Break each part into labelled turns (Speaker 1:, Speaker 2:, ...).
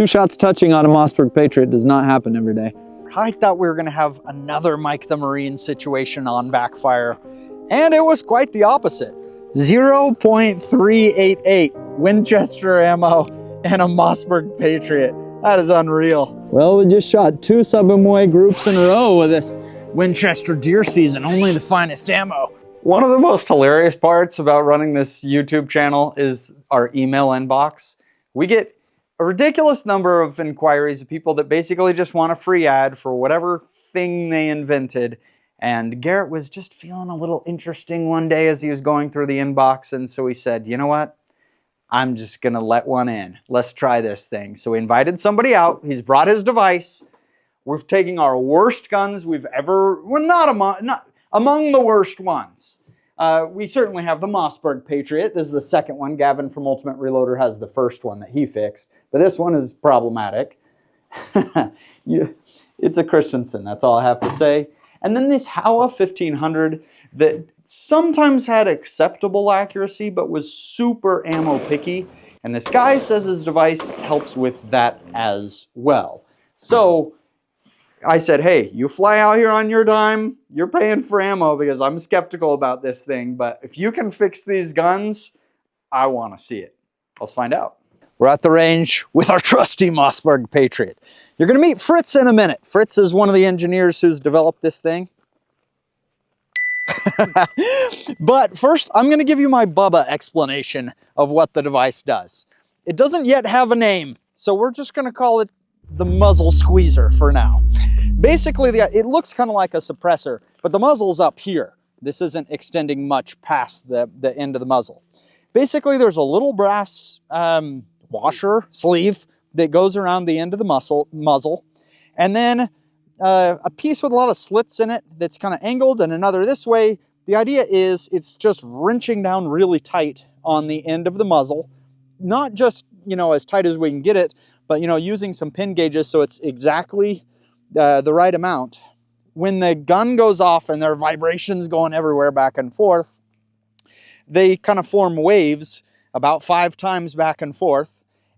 Speaker 1: 2 shots touching on a Mossberg Patriot does not happen every day.
Speaker 2: I thought we were going to have another Mike the Marine situation on Backfire, and it was quite the opposite. 0.388 Winchester ammo and a Mossberg Patriot. That is unreal.
Speaker 1: Well, we just shot 2 sub-MOA groups in a row with this Winchester deer season, only the finest ammo.
Speaker 2: One of the most hilarious parts about running this YouTube channel is our email inbox. We get a ridiculous number of inquiries of people that basically just want a free ad for whatever thing they invented. And Garrett was just feeling a little interesting one day as he was going through the inbox. And so he said, you know what? I'm just going to let one in. Let's try this thing. So we invited somebody out. He's brought his device. We're taking our worst guns we've ever, well, not among the worst ones. We certainly have the Mossberg Patriot. This is the second one. Gavin from Ultimate Reloader has the first one that he fixed. But this one is problematic. It's a Christensen, that's all I have to say. And then this Howa 1500 that sometimes had acceptable accuracy, but was super ammo picky. And this guy says his device helps with that as well. So I said, hey, you fly out here on your dime, you're paying for ammo because I'm skeptical about this thing, but if you can fix these guns, I want to see it. Let's find out. We're at the range with our trusty Mossberg Patriot. You're going to meet Fritz in a minute. Fritz is one of the engineers who's developed this thing. But first, I'm going to give you my Bubba explanation of what the device does. It doesn't yet have a name, so we're just going to call it the muzzle squeezer for now. Basically, it looks kind of like a suppressor, but the muzzle's up here. This isn't extending much past the end of the muzzle. Basically, there's a little brass washer sleeve that goes around the end of the muzzle, and then a piece with a lot of slits in it that's kind of angled and another this way. The idea is it's just wrenching down really tight on the end of the muzzle, not just, you know, as tight as we can get it, but, you know, using some pin gauges so it's exactly the right amount. When the gun goes off and there are vibrations going everywhere back and forth, they kind of form waves about 5 times back and forth.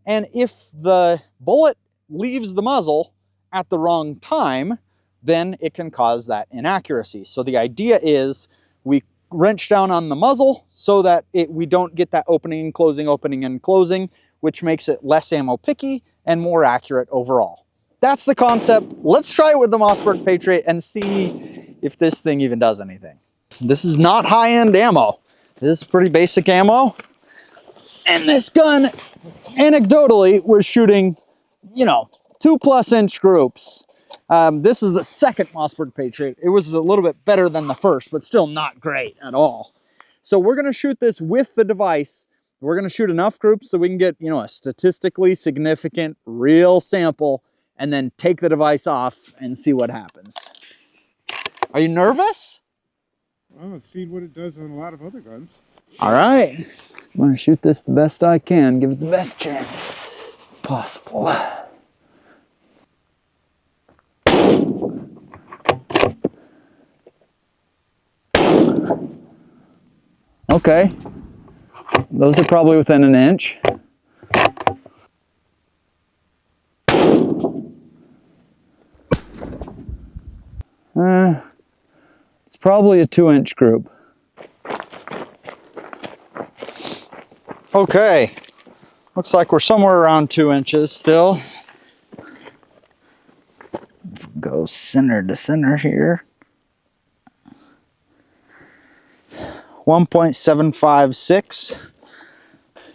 Speaker 2: And if the bullet leaves the muzzle at the wrong time, then it can cause that inaccuracy. So the idea is we wrench down on the muzzle so that we don't get that opening and closing, which makes it less ammo picky and more accurate overall. That's the concept. Let's try it with the Mossberg Patriot and see if this thing even does anything. This is not high-end ammo. This is pretty basic ammo. And this gun, anecdotally, was shooting, you know, 2+ inch groups. This is the second Mossberg Patriot. It was a little bit better than the first, but still not great at all. So we're going to shoot this with the device. We're going to shoot enough groups so we can get, you know, a statistically significant real sample, and then take the device off and see what happens. Are you nervous?
Speaker 3: Well, I've seen what it does on a lot of other guns.
Speaker 1: All right. I'm going to shoot this the best I can, give it the best chance possible. Okay. Those are probably within an inch. It's probably a 2-inch group.
Speaker 2: Okay, looks like we're somewhere around 2 inches still. Go center to center here. 1.756.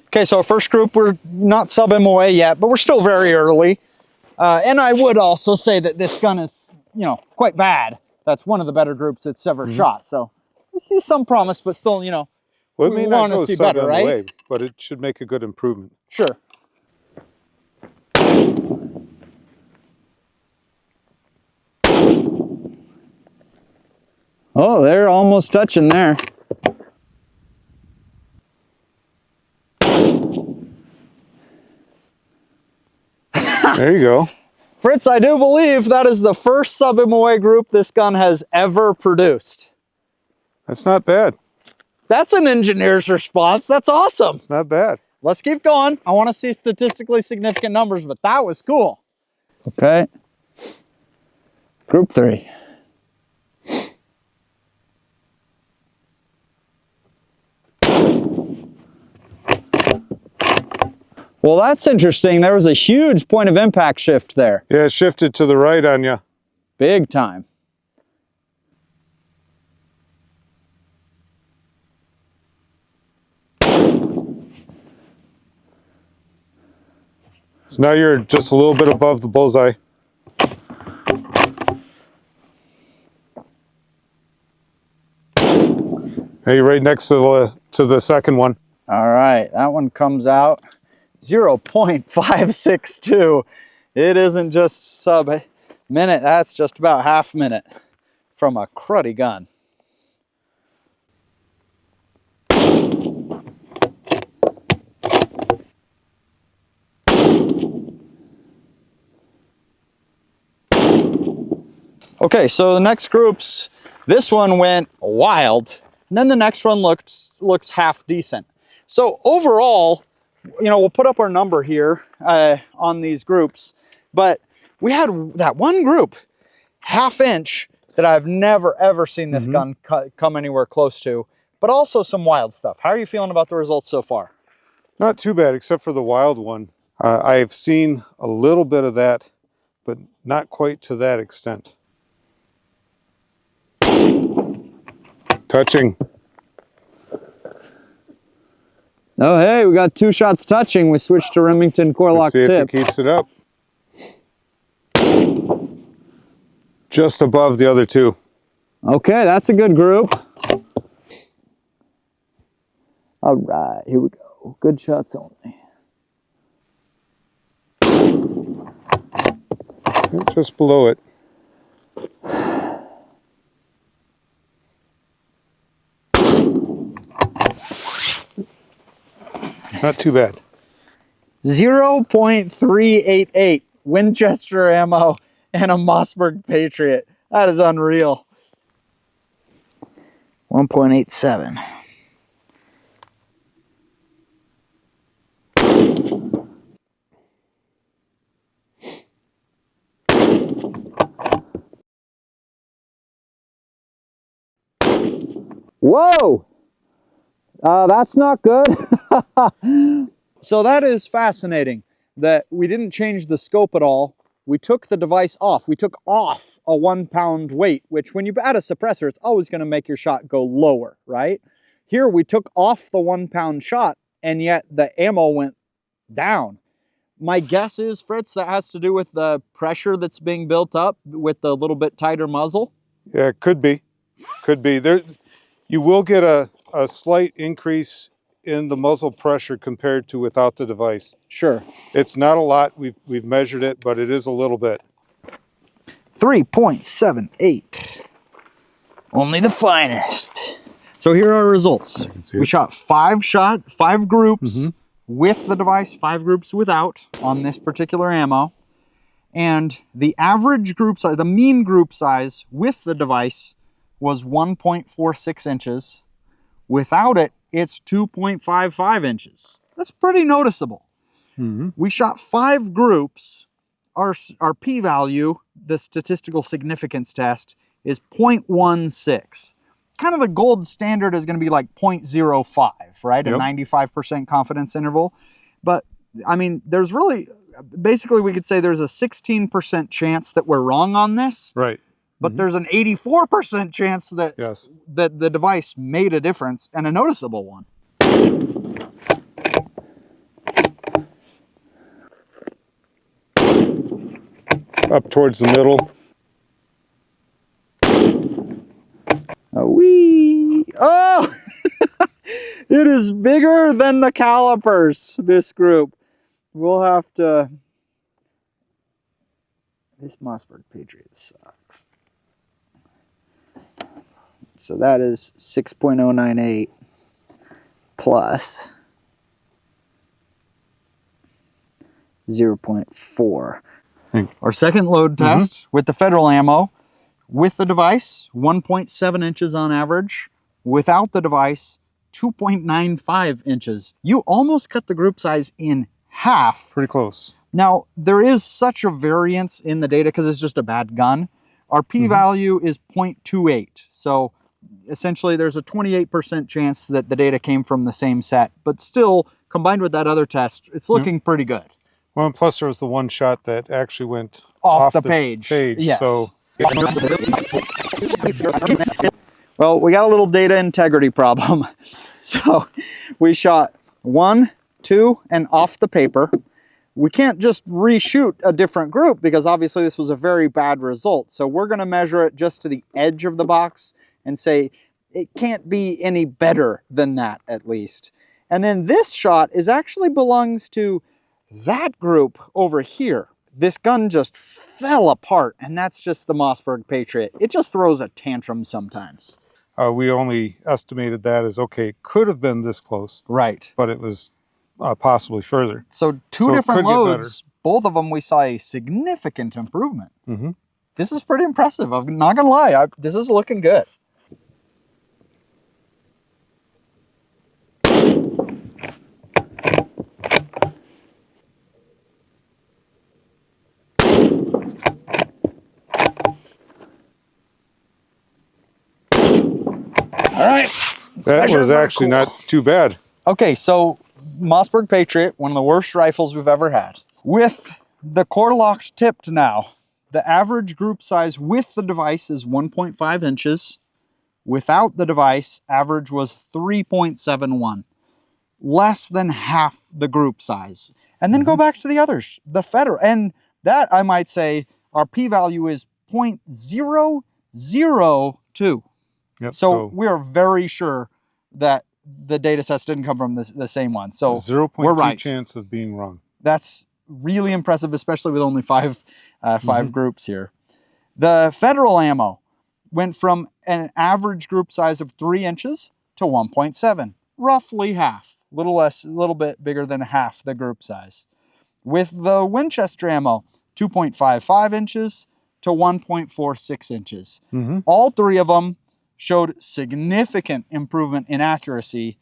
Speaker 2: Okay, so our first group, we're not sub-MOA yet, but we're still very early. And I would also say that this gun is, you know, quite bad. That's one of the better groups it's ever shot. So we see some promise, but still, you know,
Speaker 3: well,
Speaker 2: we want to see better, right?
Speaker 3: But it should make a good improvement.
Speaker 2: Sure.
Speaker 1: Oh, they're almost touching there.
Speaker 3: There you go.
Speaker 2: Fritz, I do believe that is the first sub-MOA group this gun has ever produced.
Speaker 3: That's not bad.
Speaker 2: That's an engineer's response. That's awesome.
Speaker 3: It's not bad.
Speaker 2: let's keep going. I want to see statistically significant numbers, but that was cool.
Speaker 1: Okay. Group 3. Well, that's interesting. There was a huge point of impact shift there.
Speaker 3: Yeah, it shifted to the right on you.
Speaker 1: Big time.
Speaker 3: So now you're just a little bit above the bullseye. Now you're right next to the second one.
Speaker 2: All right, that one comes out 0.562. It isn't just sub-minute, that's just about half minute from a cruddy gun. Okay, so the next groups, this one went wild, and then the next one looks half decent. So overall, you know, we'll put up our number here on these groups, but we had that one group, half inch, that I've never ever seen this gun come anywhere close to, but also some wild stuff. How are you feeling about the results so far?
Speaker 3: Not too bad, except for the wild one. I've seen a little bit of that, but not quite to that extent. Touching.
Speaker 1: Oh, hey, we got 2 shots touching. We switched to Remington core lock
Speaker 3: See if
Speaker 1: tip.
Speaker 3: it keeps it up. Just above the other 2.
Speaker 1: Okay, that's a good group. All right, here we go. Good shots only.
Speaker 3: Just below it. Not too bad.
Speaker 2: 0.388 Winchester ammo and a Mossberg Patriot. That is unreal. 1.87.
Speaker 1: Whoa! That's not good.
Speaker 2: So that is fascinating that we didn't change the scope at all. We took the device off. We took off a 1 pound weight, which when you add a suppressor, it's always going to make your shot go lower, right? Here we took off the 1 pound shot, and yet the ammo went down. My guess is, Fritz, that has to do with the pressure that's being built up with the little bit tighter muzzle.
Speaker 3: Yeah, it could be. Could be. There, you will get a slight increase in the muzzle pressure compared to without the device.
Speaker 2: Sure.
Speaker 3: It's not a lot. We've measured it, but it is a little bit.
Speaker 2: 3.78. Only the finest. So here are our results. We shot 5 groups with the device, 5 groups without on this particular ammo. And the average group size, the mean group size with the device was 1.46 inches. Without it, it's 2.55 inches. That's pretty noticeable. We shot 5 groups. Our p-value, the statistical significance test, is 0.16. Kind of the gold standard is going to be like 0.05, right?
Speaker 3: Yep.
Speaker 2: A 95% confidence interval. But, I mean, there's really, basically we could say there's a 16% chance that we're wrong on this.
Speaker 3: Right.
Speaker 2: But there's an 84% chance that, that the device made a difference, and a noticeable one.
Speaker 3: Up towards the middle.
Speaker 2: Wee! Oh! It is bigger than the calipers, this group. We'll have to... This Mossberg Patriot sucks. So that is 6.098 plus 0.4. Our second load test with the federal ammo, with the device, 1.7 inches on average. Without the device, 2.95 inches. You almost cut the group size in half.
Speaker 3: Pretty close.
Speaker 2: Now, there is such a variance in the data because it's just a bad gun. Our p-value is 0.28. So essentially there's a 28% chance that the data came from the same set, but still combined with that other test, it's looking pretty good.
Speaker 3: Well, and plus there was the one shot that actually went
Speaker 2: Off the page. Yes.
Speaker 3: So
Speaker 2: well, we got a little data integrity problem. So we shot 1, 2, and off the paper. We can't just reshoot a different group because obviously this was a very bad result. So we're going to measure it just to the edge of the box and say it can't be any better than that at least. And then this shot actually belongs to that group over here. This gun just fell apart, and that's just the Mossberg Patriot. It just throws a tantrum sometimes.
Speaker 3: we only estimated that as, okay, it could have been this close.
Speaker 2: Right.
Speaker 3: But it was possibly further.
Speaker 2: So two different loads, both of them we saw a significant improvement.
Speaker 3: Mm-hmm.
Speaker 2: This is pretty impressive. I'm not going to lie. This is looking good. All right.
Speaker 3: That was actually not too bad.
Speaker 2: Okay, so Mossberg Patriot, one of the worst rifles we've ever had. With the core locks tipped now, the average group size with the device is 1.5 inches. Without the device, average was 3.71. Less than half the group size. And then go back to the others, the Federal. And that, I might say, our p-value is 0.002.
Speaker 3: Yep,
Speaker 2: so we are very sure that the data sets didn't come from the same one. So
Speaker 3: 0.2 chance of being wrong.
Speaker 2: That's really impressive, especially with only five groups here. The Federal ammo went from an average group size of 3 inches to 1.7, roughly half, a little bit bigger than half the group size. With the Winchester ammo, 2.55 inches to 1.46 inches.
Speaker 3: Mm-hmm.
Speaker 2: All three of them showed significant improvement in accuracy.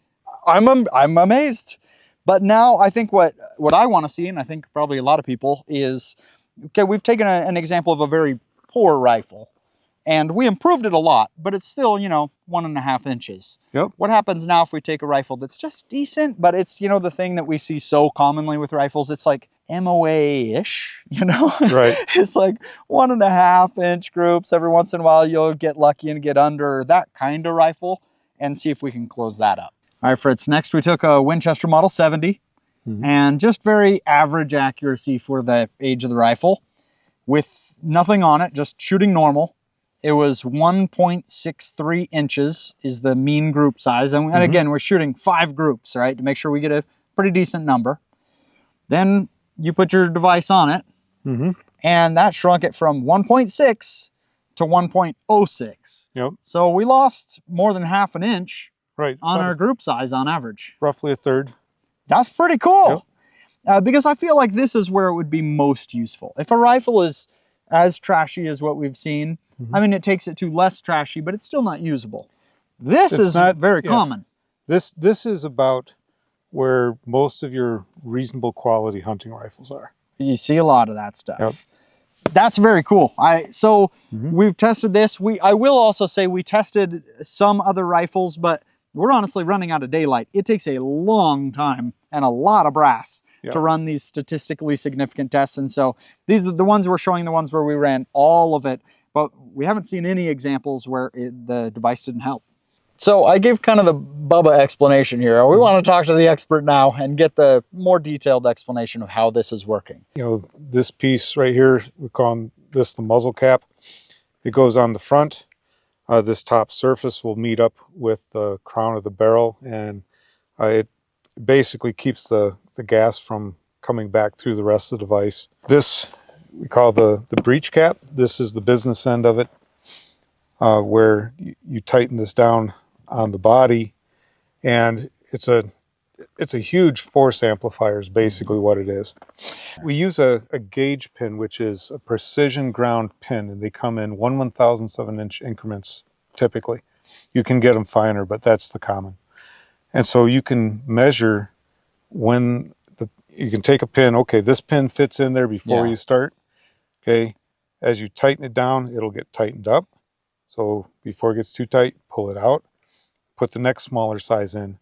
Speaker 2: I'm amazed. But now I think what I want to see, and I think probably a lot of people, is, okay, we've taken an example of a very poor rifle, and we improved it a lot, but it's still, 1.5 inches.
Speaker 3: Yep.
Speaker 2: What happens now if we take a rifle that's just decent, but it's, the thing that we see so commonly with rifles, it's like MOA-ish,
Speaker 3: Right.
Speaker 2: It's like 1.5 inch groups. Every once in a while, you'll get lucky and get under that kind of rifle and see if we can close that up. All right, Fritz, next we took a Winchester Model 70 and just very average accuracy for the age of the rifle with nothing on it, just shooting normal. It was 1.63 inches is the mean group size. And again, we're shooting 5 groups, right, to make sure we get a pretty decent number. Then you put your device on it, and that shrunk it from 1.6 to 1.06.
Speaker 3: Yep.
Speaker 2: So we lost more than half an inch
Speaker 3: on
Speaker 2: our group size on average.
Speaker 3: Roughly a third.
Speaker 2: That's pretty cool. Yep. Because I feel like this is where it would be most useful. If a rifle is as trashy as what we've seen, I mean, it takes it to less trashy, but it's still not usable. This is not very common.
Speaker 3: This is about where most of your reasonable quality hunting rifles are.
Speaker 2: You see a lot of that stuff.
Speaker 3: Yep.
Speaker 2: That's very cool. We've tested this. I will also say we tested some other rifles, but we're honestly running out of daylight. It takes a long time and a lot of brass to run these statistically significant tests. And so these are the ones we're showing, the ones where we ran all of it, but we haven't seen any examples where the device didn't help. So I gave kind of the Bubba explanation here. We want to talk to the expert now and get the more detailed explanation of how this is working.
Speaker 3: This piece right here, we call this the muzzle cap. It goes on the front. This top surface will meet up with the crown of the barrel, and it basically keeps the gas from coming back through the rest of the device. This we call the breech cap. This is the business end of it, where you tighten this down on the body, and it's a huge force amplifier is basically what it is. We use a gauge pin, which is a precision ground pin, and they come in 1/1007 inch increments typically. You can get them finer, but that's the common. And so you can measure when you can take a pin, okay, this pin fits in there before you start. Okay, as you tighten it down, it'll get tightened up. So before it gets too tight, pull it out, put the next smaller size in,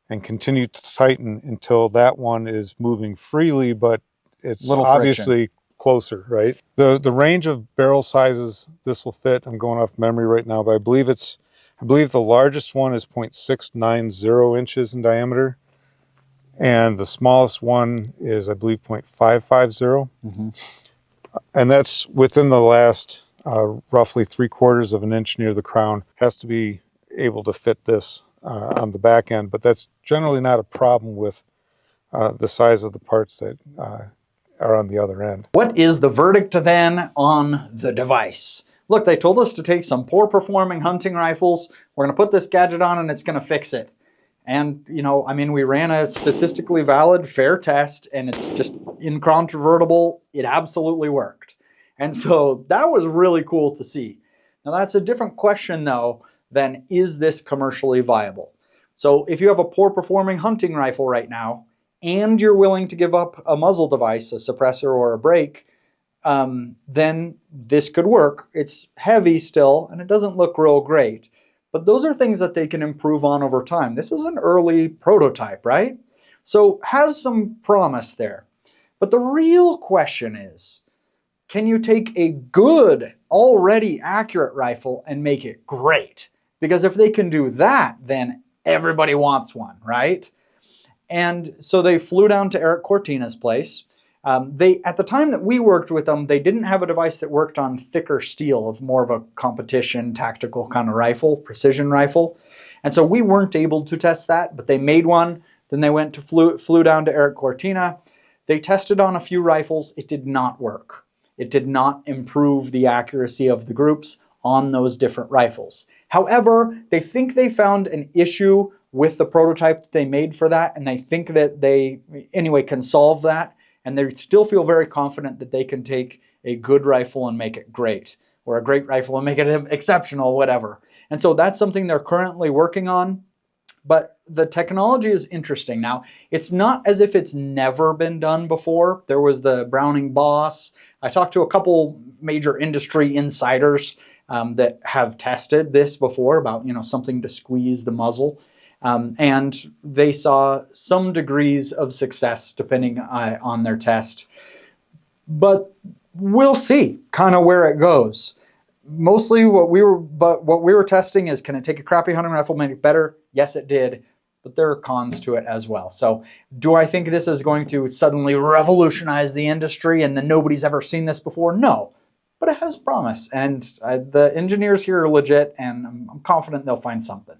Speaker 3: and continue to tighten until that one is moving freely, but it's obviously closer, right? The range of barrel sizes this will fit, I'm going off memory right now, but I believe the largest one is 0.690 inches in diameter. And the smallest one is, I believe, 0.550.
Speaker 2: Mm-hmm.
Speaker 3: And that's within the last roughly 3/4 of an inch near the crown. Has to be able to fit this on the back end, but that's generally not a problem with the size of the parts that are on the other end.
Speaker 2: What is the verdict then on the device? Look, they told us to take some poor performing hunting rifles. We're going to put this gadget on and it's going to fix it. And, you know, I mean, we ran a statistically valid, fair test, and it's just incontrovertible. It absolutely worked. And so that was really cool to see. Now, that's a different question, though, than is this commercially viable? So if you have a poor performing hunting rifle right now, and you're willing to give up a muzzle device, a suppressor or a brake, then this could work. It's heavy still, and it doesn't look real great. But those are things that they can improve on over time. This is an early prototype, right? So has some promise there. But the real question is, can you take a good, already accurate rifle and make it great? Because if they can do that, then everybody wants one, right? And so they flew down to Eric Cortina's place. At the time that we worked with them, they didn't have a device that worked on thicker steel, of more of a competition, tactical kind of rifle, precision rifle. And so we weren't able to test that, but they made one. Then they went to flew down to Eric Cortina. They tested on a few rifles. It did not work. It did not improve the accuracy of the groups on those different rifles. However, they think they found an issue with the prototype that they made for that, and they think that they, anyway, can solve that. And they still feel very confident that they can take a good rifle and make it great, or a great rifle and make it exceptional, whatever. And so that's something they're currently working on. But the technology is interesting. Now, it's not as if it's never been done before. There was the Browning Boss. I talked to a couple major industry insiders that have tested this before about, you know, something to squeeze the muzzle. And they saw some degrees of success depending on their test. But we'll see kind of where it goes. Mostly what we were testing is, can it take a crappy hunting rifle, make it better? Yes, it did. But there are cons to it as well. So do I think this is going to suddenly revolutionize the industry and then nobody's ever seen this before? No. But it has promise. And the engineers here are legit, and I'm confident they'll find something.